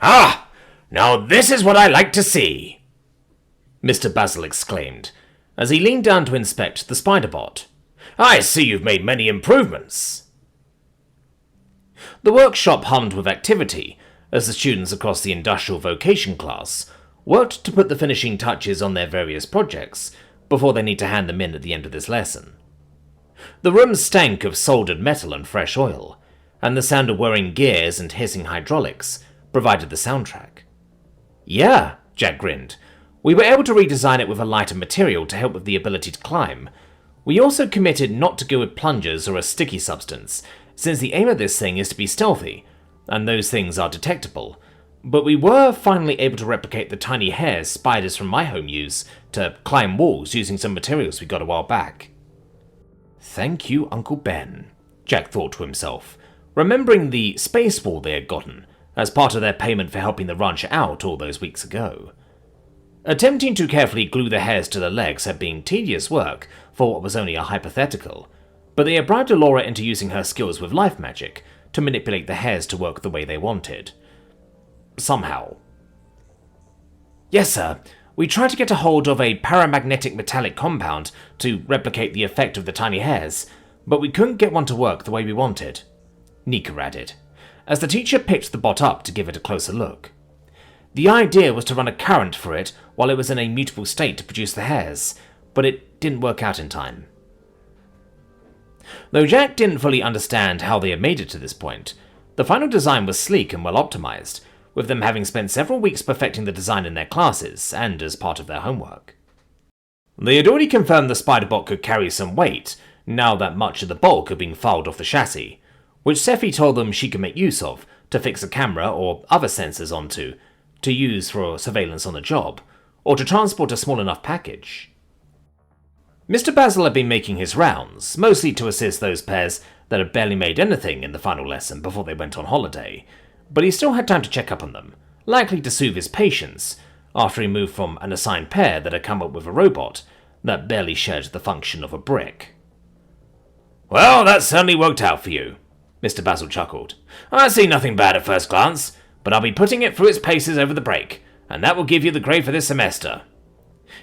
Ah! Now this is what I like to see! Mr. Basil exclaimed, as he leaned down to inspect the spider bot. I see you've made many improvements. The workshop hummed with activity as the students across the industrial vocation class worked to put the finishing touches on their various projects before they need to hand them in at the end of this lesson. The room stank of soldered metal and fresh oil, and the sound of whirring gears and hissing hydraulics provided the soundtrack. Yeah, Jack grinned. We were able to redesign it with a lighter material to help with the ability to climb. We also committed not to go with plungers or a sticky substance, since the aim of this thing is to be stealthy, and those things are detectable. But we were finally able to replicate the tiny hairs spiders from my home use to climb walls using some materials we got a while back. Thank you, Uncle Ben, Jack thought to himself, remembering the space wall they had gotten as part of their payment for helping the ranch out all those weeks ago. Attempting to carefully glue the hairs to the legs had been tedious work for what was only a hypothetical, but they had bribed Laura into using her skills with life magic to manipulate the hairs to work the way they wanted. Somehow. Yes, sir. We tried to get a hold of a paramagnetic metallic compound to replicate the effect of the tiny hairs, but we couldn't get one to work the way we wanted, Nika added, as the teacher picked the bot up to give it a closer look. The idea was to run a current for it while it was in a mutable state to produce the hairs, but it didn't work out in time. Though Jack didn't fully understand how they had made it to this point, the final design was sleek and well optimized, with them having spent several weeks perfecting the design in their classes and as part of their homework. They had already confirmed the Spiderbot could carry some weight, now that much of the bulk had been filed off the chassis, which Scifi told them she could make use of to fix a camera or other sensors onto, to use for surveillance on the job, or to transport a small enough package. Mr. Basil had been making his rounds, mostly to assist those pairs that had barely made anything in the final lesson before they went on holiday, but he still had time to check up on them, likely to soothe his patience, after he moved from an assigned pair that had come up with a robot that barely shared the function of a brick. Well, that certainly worked out for you, Mr. Basil chuckled. I see nothing bad at first glance, but I'll be putting it through its paces over the break, and that will give you the grade for this semester.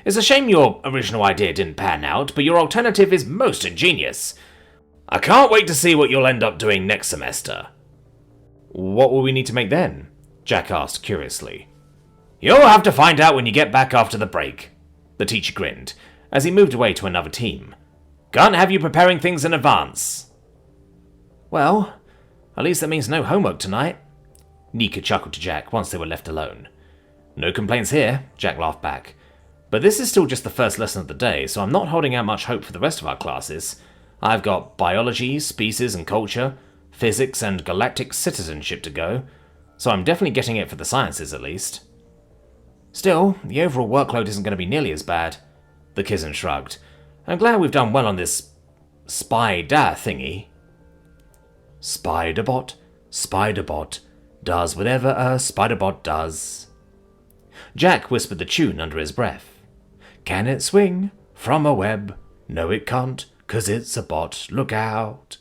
It's a shame your original idea didn't pan out, but your alternative is most ingenious. I can't wait to see what you'll end up doing next semester. What will we need to make then? Jack asked curiously. You'll have to find out when you get back after the break, the teacher grinned, as he moved away to another team. Can't have you preparing things in advance. Well, at least that means no homework tonight, Nika chuckled to Jack once they were left alone. No complaints here, Jack laughed back. But this is still just the first lesson of the day, so I'm not holding out much hope for the rest of our classes. I've got biology, species and culture, physics and galactic citizenship to go, so I'm definitely getting it for the sciences at least. Still, the overall workload isn't going to be nearly as bad, the Kizzen shrugged. I'm glad we've done well on this spider thingy. Spiderbot, Spiderbot, does whatever a Spiderbot does. Jack whispered the tune under his breath. Can it swing from a web? No, it can't, 'cause it's a bot. Look out.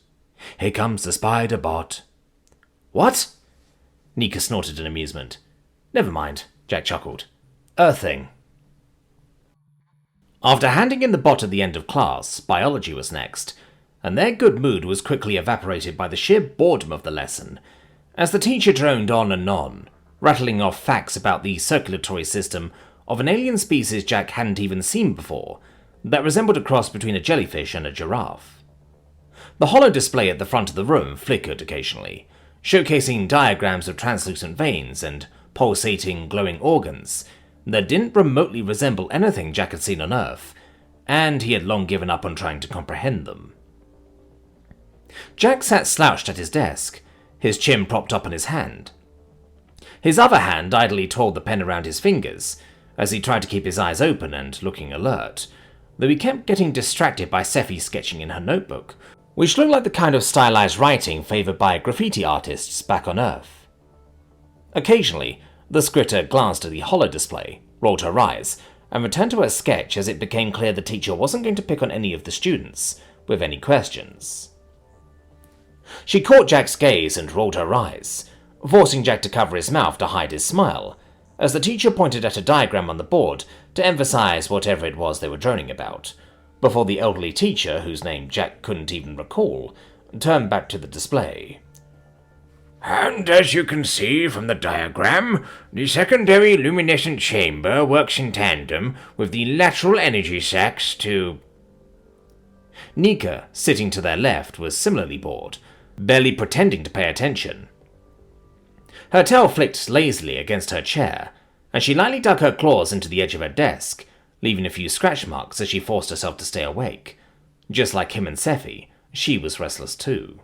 Here comes the Spiderbot. What? Nika snorted in amusement. Never mind, Jack chuckled. Earthing. After handing in the bot at the end of class, biology was next, and their good mood was quickly evaporated by the sheer boredom of the lesson, as the teacher droned on and on, rattling off facts about the circulatory system of an alien species Jack hadn't even seen before, that resembled a cross between a jellyfish and a giraffe. The hollow display at the front of the room flickered occasionally, showcasing diagrams of translucent veins and pulsating, glowing organs that didn't remotely resemble anything Jack had seen on Earth, and he had long given up on trying to comprehend them. Jack sat slouched at his desk, his chin propped up on his hand. His other hand idly toyed the pen around his fingers, as he tried to keep his eyes open and looking alert, though he kept getting distracted by Scifi sketching in her notebook, which looked like the kind of stylized writing favoured by graffiti artists back on Earth. Occasionally, the scritter glanced at the hollow display, rolled her eyes, and returned to her sketch as it became clear the teacher wasn't going to pick on any of the students with any questions. She caught Jack's gaze and rolled her eyes, forcing Jack to cover his mouth to hide his smile, as the teacher pointed at a diagram on the board to emphasize whatever it was they were droning about, before the elderly teacher, whose name Jack couldn't even recall, turned back to the display. And as you can see from the diagram, the secondary luminescent chamber works in tandem with the lateral energy sacs to... Nika, sitting to their left, was similarly bored, barely pretending to pay attention. Her tail flicked lazily against her chair, and she lightly dug her claws into the edge of her desk, leaving a few scratch marks as she forced herself to stay awake. Just like him and Scifi, she was restless too.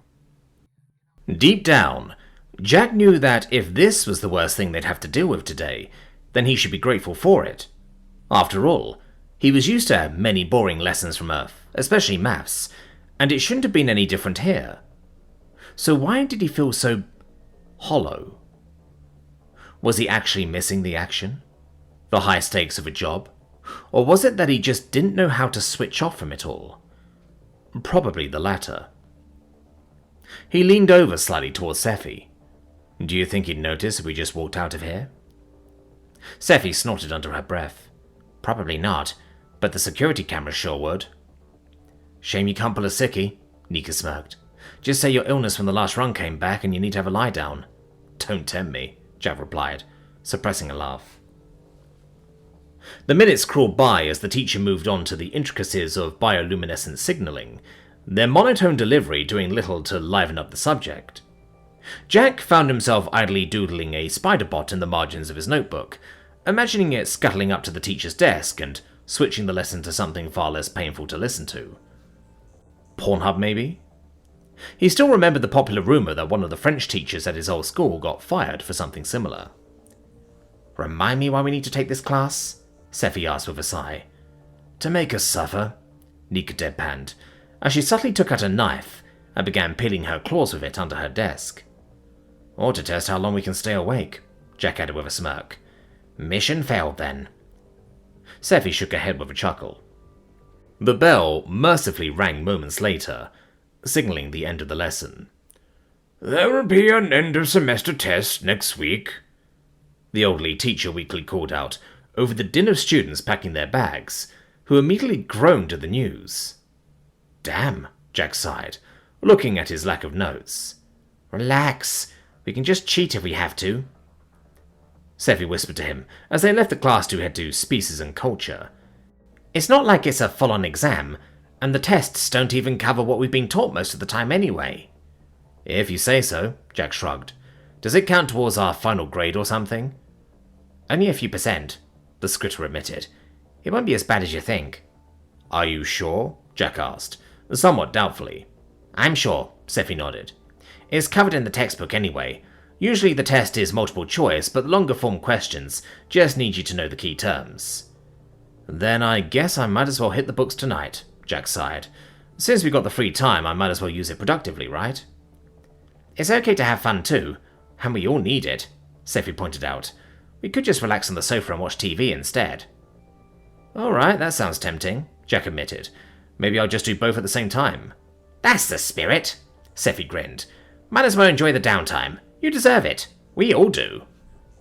Deep down, Jack knew that if this was the worst thing they'd have to deal with today, then he should be grateful for it. After all, he was used to many boring lessons from Earth, especially maths, and it shouldn't have been any different here. So why did he feel so hollow? Was he actually missing the action? The high stakes of a job? Or was it that he just didn't know how to switch off from it all? Probably the latter. He leaned over slightly towards Scifi. Do you think he'd notice if we just walked out of here? Scifi snorted under her breath. Probably not, but the security cameras sure would. Shame you can't pull a sickie, Nika smirked. Just say your illness from the last run came back and you need to have a lie down. Don't tempt me, Jack replied, suppressing a laugh. The minutes crawled by as the teacher moved on to the intricacies of bioluminescent signaling, their monotone delivery doing little to liven up the subject. Jack found himself idly doodling a spider bot in the margins of his notebook, imagining it scuttling up to the teacher's desk and switching the lesson to something far less painful to listen to. Pornhub, maybe? He still remembered the popular rumour that one of the French teachers at his old school got fired for something similar. Remind me why we need to take this class? Scifi asked with a sigh. To make us suffer, Nika deadpanned, as she subtly took out a knife and began peeling her claws with it under her desk. Or to test how long we can stay awake, Jack added with a smirk. Mission failed then. Scifi shook her head with a chuckle. The bell mercifully rang moments later, signalling the end of the lesson. There will be an end-of-semester test next week, the elderly teacher weakly called out over the din of students packing their bags, who immediately groaned at the news. Damn, Jack sighed, looking at his lack of notes. Relax, we can just cheat if we have to. Scifi whispered to him as they left the class to head to Species and Culture. It's not like it's a full-on exam, and the tests don't even cover what we've been taught most of the time anyway. If you say so, Jack shrugged. Does it count towards our final grade or something? Only a few %, the scritter admitted. It won't be as bad as you think. Are you sure? Jack asked, somewhat doubtfully. I'm sure, Scifi nodded. It's covered in the textbook anyway. Usually the test is multiple choice, but the longer form questions just need you to know the key terms. Then I guess I might as well hit the books tonight, Jack sighed. Since we got the free time, I might as well use it productively, right? It's okay to have fun too, and we all need it, Scifi pointed out. We could just relax on the sofa and watch TV instead. Alright, that sounds tempting, Jack admitted. Maybe I'll just do both at the same time. That's the spirit, Scifi grinned. Might as well enjoy the downtime. You deserve it. We all do.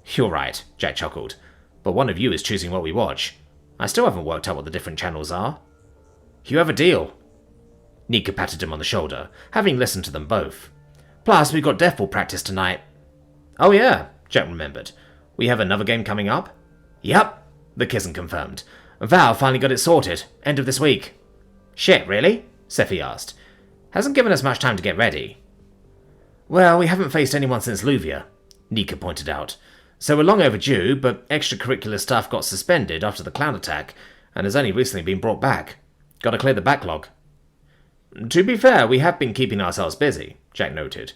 You're right, Jack chuckled. But one of you is choosing what we watch. I still haven't worked out what the different channels are. You have a deal. Nika patted him on the shoulder, having listened to them both. Plus, we've got Deathball practice tonight. Oh yeah, Jack remembered. We have another game coming up? Yup, the Kizzen confirmed. Val finally got it sorted. End of this week. Shit, really? Scifi asked. Hasn't given us much time to get ready. Well, we haven't faced anyone since Luvia, Nika pointed out. So we're long overdue, but extracurricular stuff got suspended after the cloud attack, and has only recently been brought back. Gotta clear the backlog. To be fair, we have been keeping ourselves busy, Jack noted.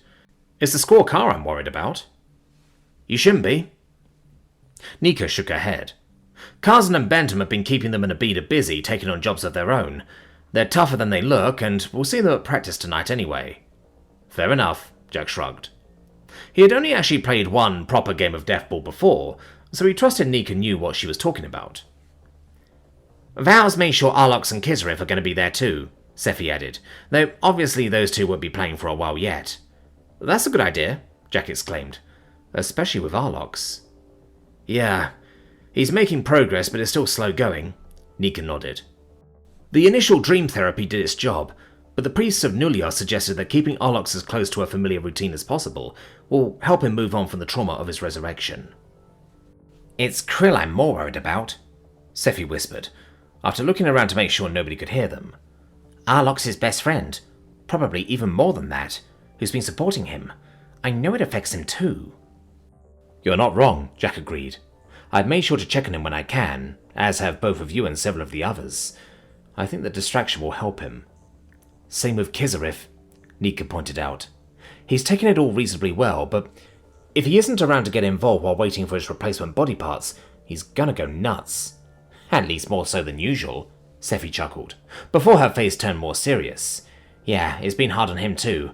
It's the squawk car I'm worried about. You shouldn't be. Nika shook her head. Carson and Bentham have been keeping them and Abida busy, taking on jobs of their own. They're tougher than they look, and we'll see them at practice tonight anyway. Fair enough, Jack shrugged. He had only actually played one proper game of Deathball before, so he trusted Nika knew what she was talking about. Val's made sure Arlox and Kisriff are going to be there too, Scifi added, though obviously those two won't be playing for a while yet. That's a good idea, Jack exclaimed. especially with Arlox. Yeah, he's making progress, but it's still slow going, Nika nodded. The initial dream therapy did its job, but the priests of Nuliar suggested that keeping Arlox as close to a familiar routine as possible will help him move on from the trauma of his resurrection. It's Krill I'm more worried about, Scifi whispered, after looking around to make sure nobody could hear them. Arlox's best friend, probably even more than that, who's been supporting him. I know it affects him too. You're not wrong, Jack agreed. I've made sure to check on him when I can, as have both of you and several of the others. I think the distraction will help him. Same with Kizarif, Nika pointed out. He's taken it all reasonably well, but if he isn't around to get involved while waiting for his replacement body parts, he's gonna go nuts. At least more so than usual, Scifi chuckled, before her face turned more serious. Yeah, it's been hard on him too.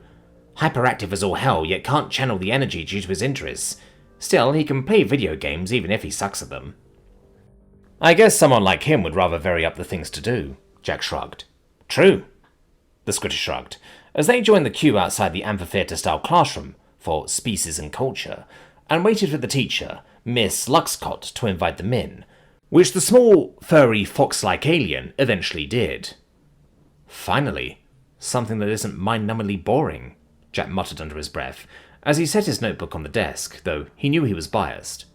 Hyperactive as all hell, yet can't channel the energy due to his interests. Still, he can play video games even if he sucks at them. I guess someone like him would rather vary up the things to do, Jack shrugged. True, the Squitter shrugged, as they joined the queue outside the amphitheatre-style classroom for Species and Culture, and waited for the teacher, Miss Luxcott, to invite them in, which the small, furry, fox-like alien eventually did. Finally, something that isn't mind-numbingly boring, Jack muttered under his breath, as he set his notebook on the desk, though he knew he was biased.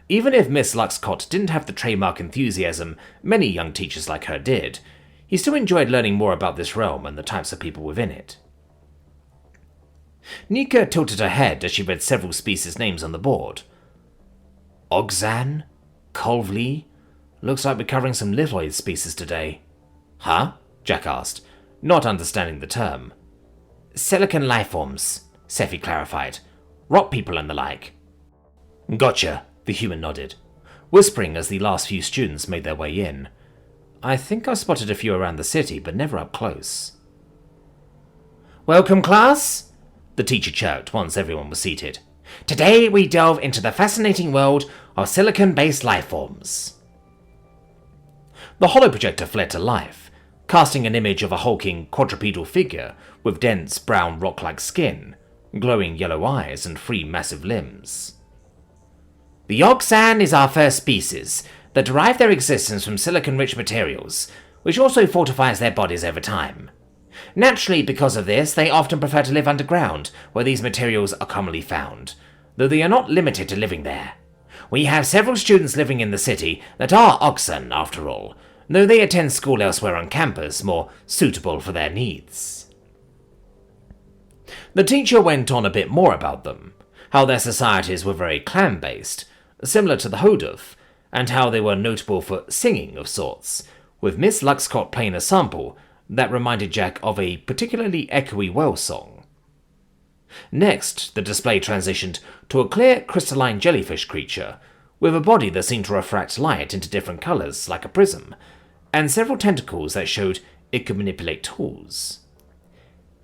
Even if Miss Luxcott didn't have the trademark enthusiasm many young teachers like her did, he still enjoyed learning more about this realm and the types of people within it. Nika tilted her head as she read several species' names on the board. Ogzan? Colvley? Looks like we're covering some lithoid species today. Huh? Jack asked, not understanding the term. Silicon lifeforms, Scifi clarified. Rock people and the like. Gotcha, the human nodded, whispering as the last few students made their way in. I think I spotted a few around the city, but never up close. Welcome, class, the teacher chirped once everyone was seated. Today we delve into the fascinating world of silicon-based lifeforms. The holoprojector flared to life, casting an image of a hulking quadrupedal figure with dense brown rock-like skin, glowing yellow eyes, and 3 massive limbs. The Ogzan is our first species that derive their existence from silicon-rich materials, which also fortifies their bodies over time. Naturally, because of this, they often prefer to live underground, where these materials are commonly found, though they are not limited to living there. We have several students living in the city that are Ogzan, after all, though they attend school elsewhere on campus, more suitable for their needs. The teacher went on a bit more about them, how their societies were very clan-based, similar to the Hoduf, and how they were notable for singing of sorts, with Miss Luxcott playing a sample that reminded Jack of a particularly echoey Welsh song. Next, the display transitioned to a clear crystalline jellyfish creature, with a body that seemed to refract light into different colours like a prism, and several tentacles that showed it could manipulate tools.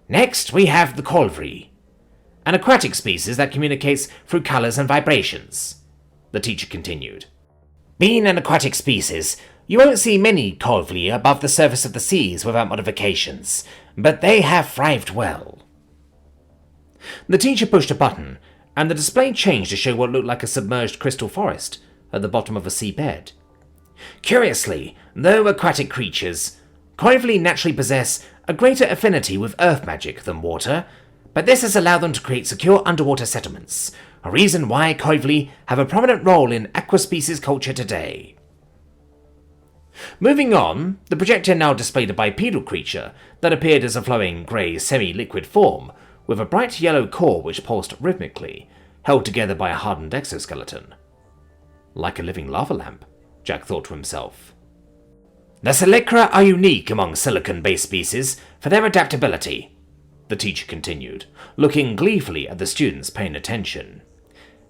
Next, we have the Colvry, an aquatic species that communicates through colours and vibrations, the teacher continued. Being an aquatic species, you won't see many Colvry above the surface of the seas without modifications, but they have thrived well. The teacher pushed a button, and the display changed to show what looked like a submerged crystal forest at the bottom of a seabed. Curiously, though aquatic creatures, Colvry naturally possess a greater affinity with earth magic than water, but this has allowed them to create secure underwater settlements, a reason why Colvry have a prominent role in aquaspecies culture today. Moving on, the projector now displayed a bipedal creature that appeared as a flowing grey semi-liquid form, with a bright yellow core which pulsed rhythmically, held together by a hardened exoskeleton. Like a living lava lamp, Jack thought to himself. The Silicra are unique among silicon-based species for their adaptability, the teacher continued, looking gleefully at the students paying attention.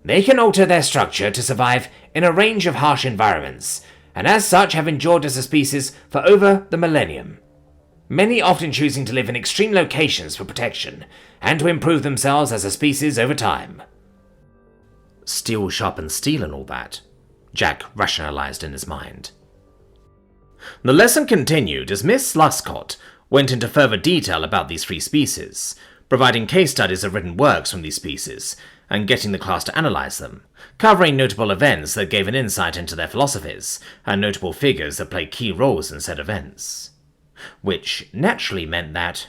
They can alter their structure to survive in a range of harsh environments, and as such have endured as a species for over the millennium. Many often choosing to live in extreme locations for protection, and to improve themselves as a species over time. Steel sharpens steel and all that, Jack rationalized in his mind. The lesson continued as Miss Luxcott went into further detail about these 3 species, providing case studies of written works from these species, and getting the class to analyse them, covering notable events that gave an insight into their philosophies, and notable figures that played key roles in said events. Which naturally meant that,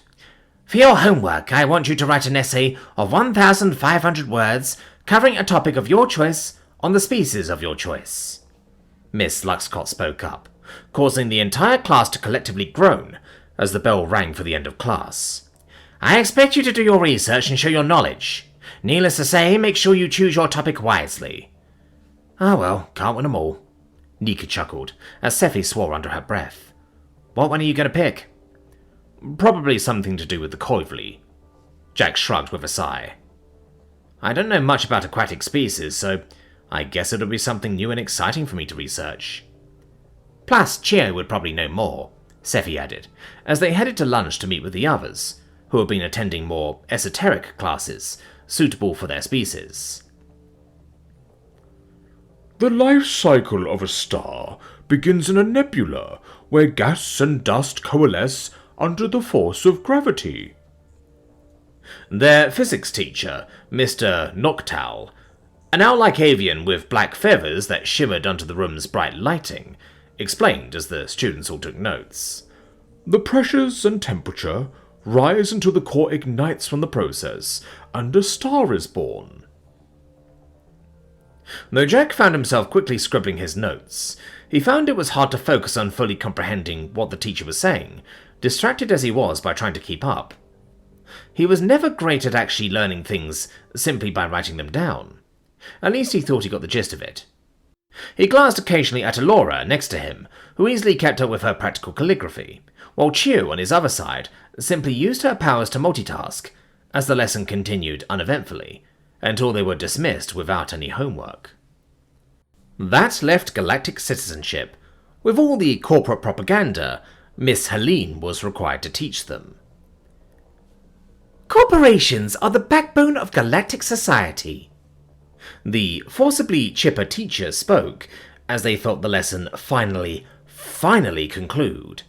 "For your homework, I want you to write an essay of 1,500 words covering a topic of your choice on the species of your choice." Miss Luxcott spoke up, causing the entire class to collectively groan as the bell rang for the end of class. "I expect you to do your research and show your knowledge. Needless to say, make sure you choose your topic wisely." "Ah well, can't win 'em all," Nika chuckled, as Scifi swore under her breath. "What one are you going to pick?" "Probably something to do with the Coivly." Jack shrugged with a sigh. "I don't know much about aquatic species, so I guess it'll be something new and exciting for me to research." "Plus, Chio would probably know more," Scifi added, as they headed to lunch to meet with the others, who had been attending more esoteric classes, suitable for their species. The life cycle of a star begins in a nebula, where gas and dust coalesce under the force of gravity. Their physics teacher, Mr. Noctal, an owl-like avian with black feathers that shimmered under the room's bright lighting, explained as the students all took notes. The pressures and temperature rise until the core ignites from the process, and a star is born. Though Jack found himself quickly scribbling his notes, he found it was hard to focus on fully comprehending what the teacher was saying, distracted as he was by trying to keep up. He was never great at actually learning things simply by writing them down. At least he thought he got the gist of it. He glanced occasionally at Alora next to him, who easily kept up with her practical calligraphy, while Chiu, on his other side, simply used her powers to multitask, as the lesson continued uneventfully, until they were dismissed without any homework. That left Galactic citizenship, with all the corporate propaganda Miss Helene was required to teach them. Corporations are the backbone of galactic society. The forcibly chipper teacher spoke as they felt the lesson finally conclude.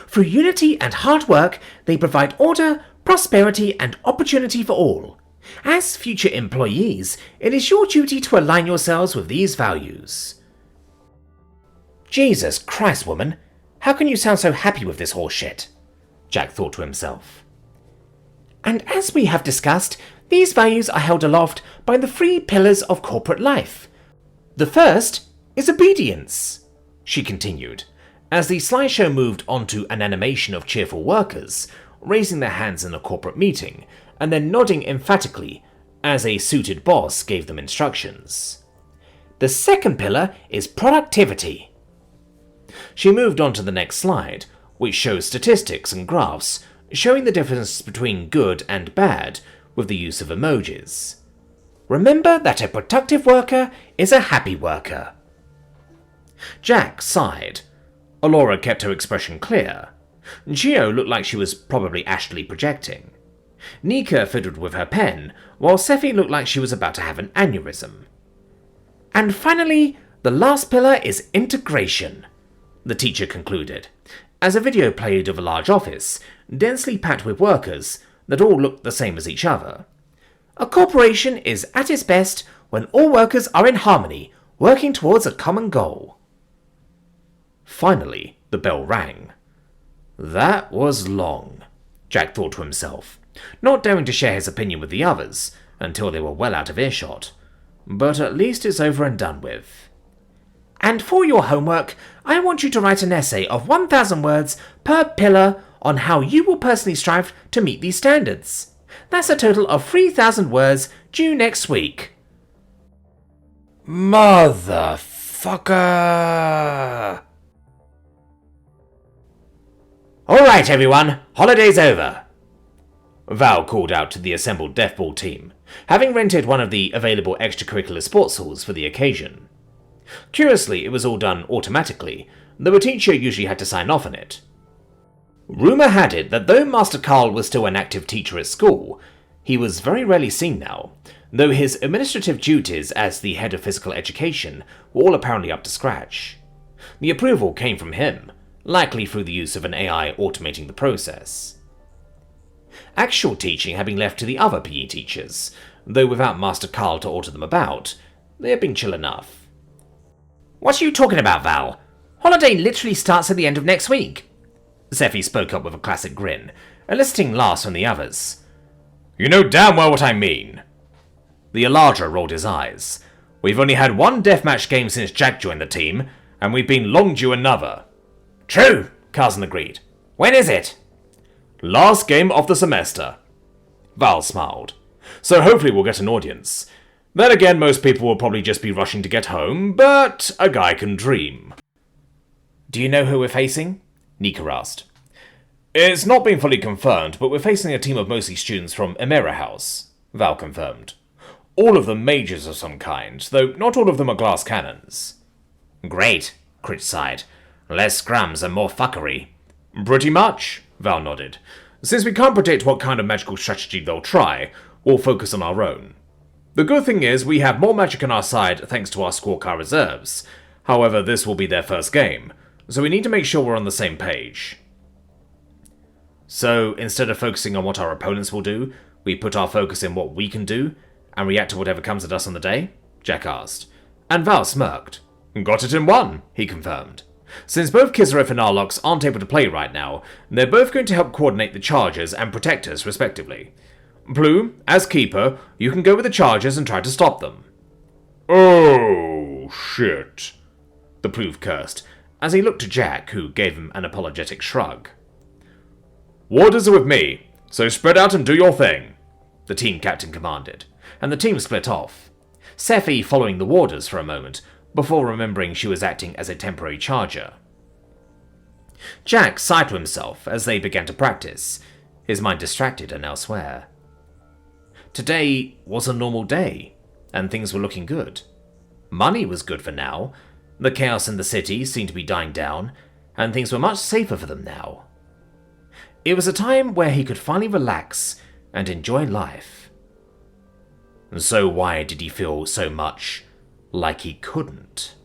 Through unity and hard work, they provide order, prosperity, and opportunity for all. As future employees, it is your duty to align yourselves with these values. Jesus Christ, woman, how can you sound so happy with this horse shit? Jack thought to himself. And as we have discussed, these values are held aloft by the 3 pillars of corporate life. The first is obedience, she continued, as the slideshow moved onto an animation of cheerful workers, raising their hands in a corporate meeting, and then nodding emphatically as a suited boss gave them instructions. The second pillar is productivity. She moved on to the next slide, which shows statistics and graphs, showing the difference between good and bad with the use of emojis. Remember that a productive worker is a happy worker. Jack sighed. Alora kept her expression clear. Gio looked like she was probably actually projecting. Nika fiddled with her pen, while Scifi looked like she was about to have an aneurysm. And finally, the last pillar is integration, the teacher concluded, as a video played of a large office, densely packed with workers that all looked the same as each other. A corporation is at its best when all workers are in harmony, working towards a common goal. Finally, the bell rang. That was long, Jack thought to himself, not daring to share his opinion with the others until they were well out of earshot. But at least it's over and done with. And for your homework, I want you to write an essay of 1,000 words per pillar on how you will personally strive to meet these standards. That's a total of 3,000 words due next week. Motherfucker! Alright everyone, holiday's over. Val called out to the assembled Deathball team, having rented one of the available extracurricular sports halls for the occasion. Curiously, it was all done automatically, though a teacher usually had to sign off on it. Rumour had it that though Master Carl was still an active teacher at school, he was very rarely seen now, though his administrative duties as the head of physical education were all apparently up to scratch. The approval came from him, likely through the use of an AI automating the process. Actual teaching had been left to the other PE teachers, though without Master Carl to order them about, they had been chill enough. What are you talking about, Val? Holiday literally starts at the end of next week. Scifi spoke up with a classic grin, eliciting laughs from the others. You know damn well what I mean. The Eladra rolled his eyes. We've only had one deathmatch game since Jack joined the team, and we've been long due another. True, Carson agreed. When is it? Last game of the semester. Val smiled. So hopefully we'll get an audience. Then again, most people will probably just be rushing to get home, but a guy can dream. Do you know who we're facing? Nika asked. It's not been fully confirmed, but we're facing a team of mostly students from Emera House, Val confirmed. All of them mages of some kind, though not all of them are glass cannons. Great, Crit sighed. Less scrums and more fuckery. Pretty much, Val nodded. Since we can't predict what kind of magical strategy they'll try, we'll focus on our own. The good thing is we have more magic on our side thanks to our scorecard reserves. However, this will be their first game, so we need to make sure we're on the same page. So, instead of focusing on what our opponents will do, we put our focus in what we can do, and react to whatever comes at us on the day? Jack asked. And Val smirked. Got it in one, he confirmed. Since both Kisaref and Arlox aren't able to play right now, they're both going to help coordinate the chargers and protectors, respectively. Plume, as keeper, you can go with the chargers and try to stop them. Oh, shit, the Plume cursed, as he looked to Jack, who gave him an apologetic shrug. Warders are with me, so spread out and do your thing, the team captain commanded, and the team split off. Scifi following the warders for a moment, before remembering she was acting as a temporary charger. Jack sighed to himself as they began to practice, his mind distracted and elsewhere. Today was a normal day, and things were looking good. Money was good for now, the chaos in the city seemed to be dying down, and things were much safer for them now. It was a time where he could finally relax and enjoy life. So why did he feel so much like he couldn't?